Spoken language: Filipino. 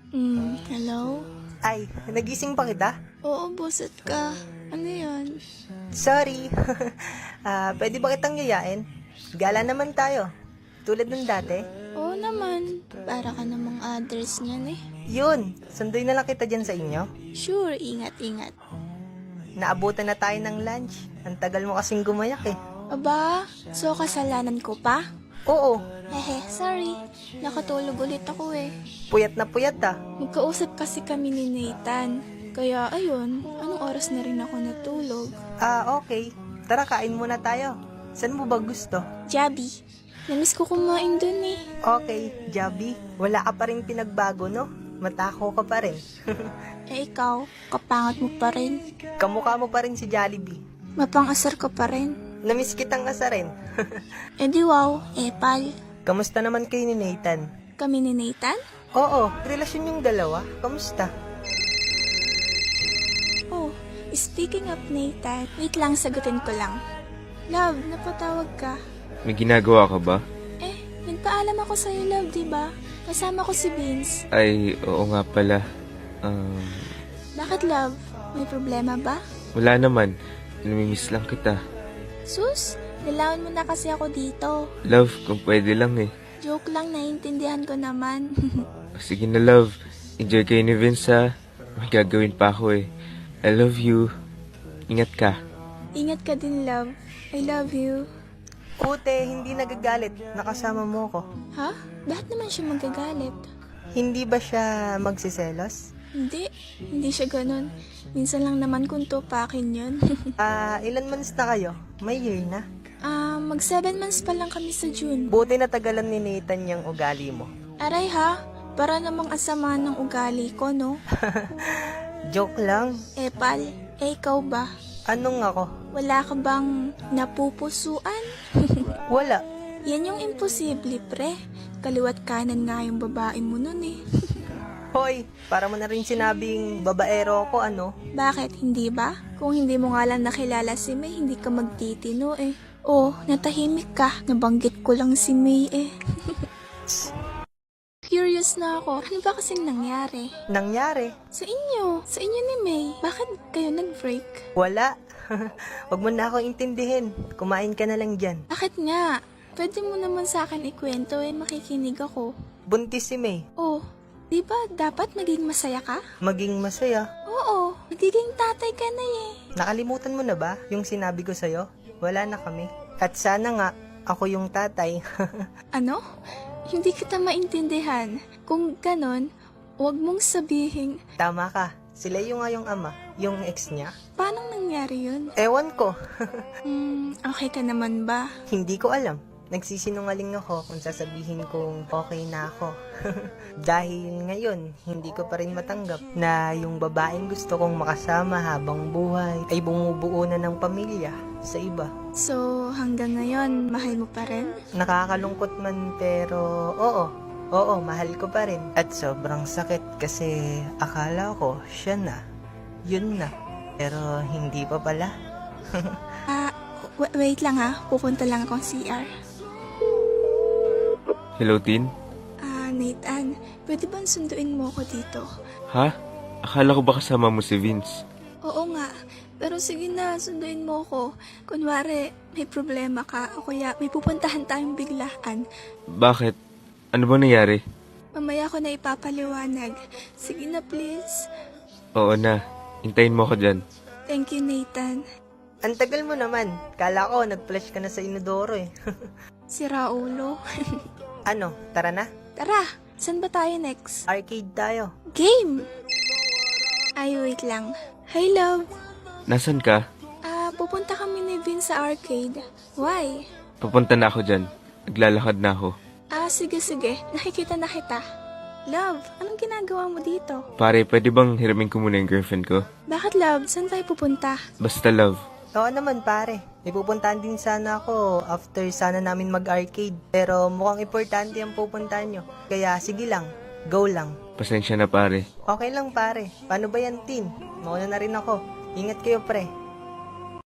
Hello? Ay, nagising pa kita? Oo, buset ka. Ano yan? Sorry. Pwede ba kitang yayain? Gala naman tayo. Tulad ng dati. Oo naman. Para ka namang others niyan eh. Yun, sunduin na lang kita dyan sa inyo. Sure, ingat-ingat. Naabutan na tayo ng lunch. Ang tagal mo kasing gumayak eh. Aba, so kasalanan ko pa? Oo, Sorry. Nakatulog ulit ako eh. puyat na puyat ah. Magkausap kasi kami ni Nathan. Kaya ayun, anong oras na rin ako natulog? Okay. Tara, kain muna tayo. Saan mo ba gusto? Jabi, namiss ko kumain dun eh. Okay, Jabi. Wala ka pa rin pinagbago, no? Matako ka pa rin. Eh ikaw, kapangat mo pa rin. Kamukha mo pa rin si Jollibee. Mapang-asar ka pa rin. Namiss kitang asarin. Eh di wow, pal. Kamusta naman kayo ni Nathan? Kami ni Nathan? Oo, relasyon yung dalawa. Kamusta? Oh, speaking of Nathan, wait lang, sagutin ko lang. Love, napatawag ka. May ginagawa ka ba? Nagpaalam ako sa'yo, love, diba? Kasama ko si Vince. Ay, oo nga pala. Bakit, love? May problema ba? Wala naman. Namimiss lang kita. Sus, nilawan mo na kasi ako dito. Love, kung pwede lang eh. Joke lang, naiintindihan ko naman. Sige na love. Enjoy kayo ni Vince ha. May gagawin pa ako eh. I love you. Ingat ka. Ingat ka din, love. I love you. Ute, hindi nagagalit. Nakasama mo ko. Ha? Bakit naman siya magagalit? Hindi ba siya magsiselos? Hindi siya ganun. Minsan lang naman kung tupakin yun. Ilan months na kayo? May year na. Mag 7 months pa lang kami sa June. Buti natagalan ni Nathan yung ugali mo. Aray ha, para namang asama ng ugali ko, no? Joke lang. Pal, ikaw ba? Anong ako? Wala ka bang napupusuan? Wala. Yan yung imposible, pre. Kaliwat kanan nga yung babae mo nun eh. Hoy, para mo na rin sinabing babaero ko, ano? Bakit, hindi ba? Kung hindi mo nga lang nakilala si May, hindi ka magtitino eh. Oh, natahimik ka. Nabanggit ko lang si May eh. Curious na ako. Ano ba kasing nangyari? Nangyari? Sa inyo ni May. Bakit kayo nag-break? Wala. Wag mo na akong intindihin. Kumain ka na lang dyan. Bakit nga? Pwede mo naman sa akin ikwento eh, makikinig ako. Buntis si May. Oh, di ba dapat maging masaya ka? Maging masaya. Oo, magiging tatay ka na eh. Nakalimutan mo na ba yung sinabi ko sa'yo? Wala na kami. At sana nga, ako yung tatay. Ano? Hindi kita maintindihan. Kung ganon, huwag mong sabihin, Tama ka. Sila yung nga yung ama, yung ex niya. paano nangyari yun? Ewan ko. Okay ka naman ba? Hindi ko alam. Nagsisinungaling ako kung sasabihin kong okay na ako. Dahil ngayon, hindi ko pa rin matanggap na yung babaeng gusto kong makasama habang buhay ay bumubuo na ng pamilya sa iba. So, hanggang ngayon, mahal mo pa rin? Nakakalungkot man pero oo, mahal ko pa rin. At sobrang sakit kasi akala ko siya na, yun na. Pero hindi pa pala. Wait lang ha, pupunta lang akong CR. Hello, Tin? Nathan, pwede bang sunduin mo ako dito? Ha? Akala ko ba kasama mo si Vince? Oo nga, pero sige na, sunduin mo ako. Kunwari, may problema ka o kaya may pupuntahan tayong biglaan. Bakit? Ano ba nangyari? Mamaya ko na ipapaliwanag. Sige na please. Oo na. Hintayin mo ako dyan. Thank you, Nathan. Ang tagal mo naman. Kala ko nag-flash ka na sa inodoro eh. Si Raulo. Ano, tara na? Tara, saan ba tayo next? Arcade tayo. Game! Ay, wait lang. Hi, love. Nasaan ka? Pupunta kami ni Vince sa arcade. Why? Papunta na ako dyan. Naglalakad na ako. Sige. Nakikita na kita. Love, anong ginagawa mo dito? Pare, pwede bang hiramin ko muna yung girlfriend ko? Bakit, love? Saan tayo pupunta? Basta love. Oo naman pare. May pupuntahan din sana ako after sana namin mag-arcade. Pero mukhang importante ang pupuntahan nyo. Kaya sige lang, go lang. Pasensya na pare. Okay lang pare. Paano ba yan, Tin? Mauna na rin ako. Ingat kayo pre.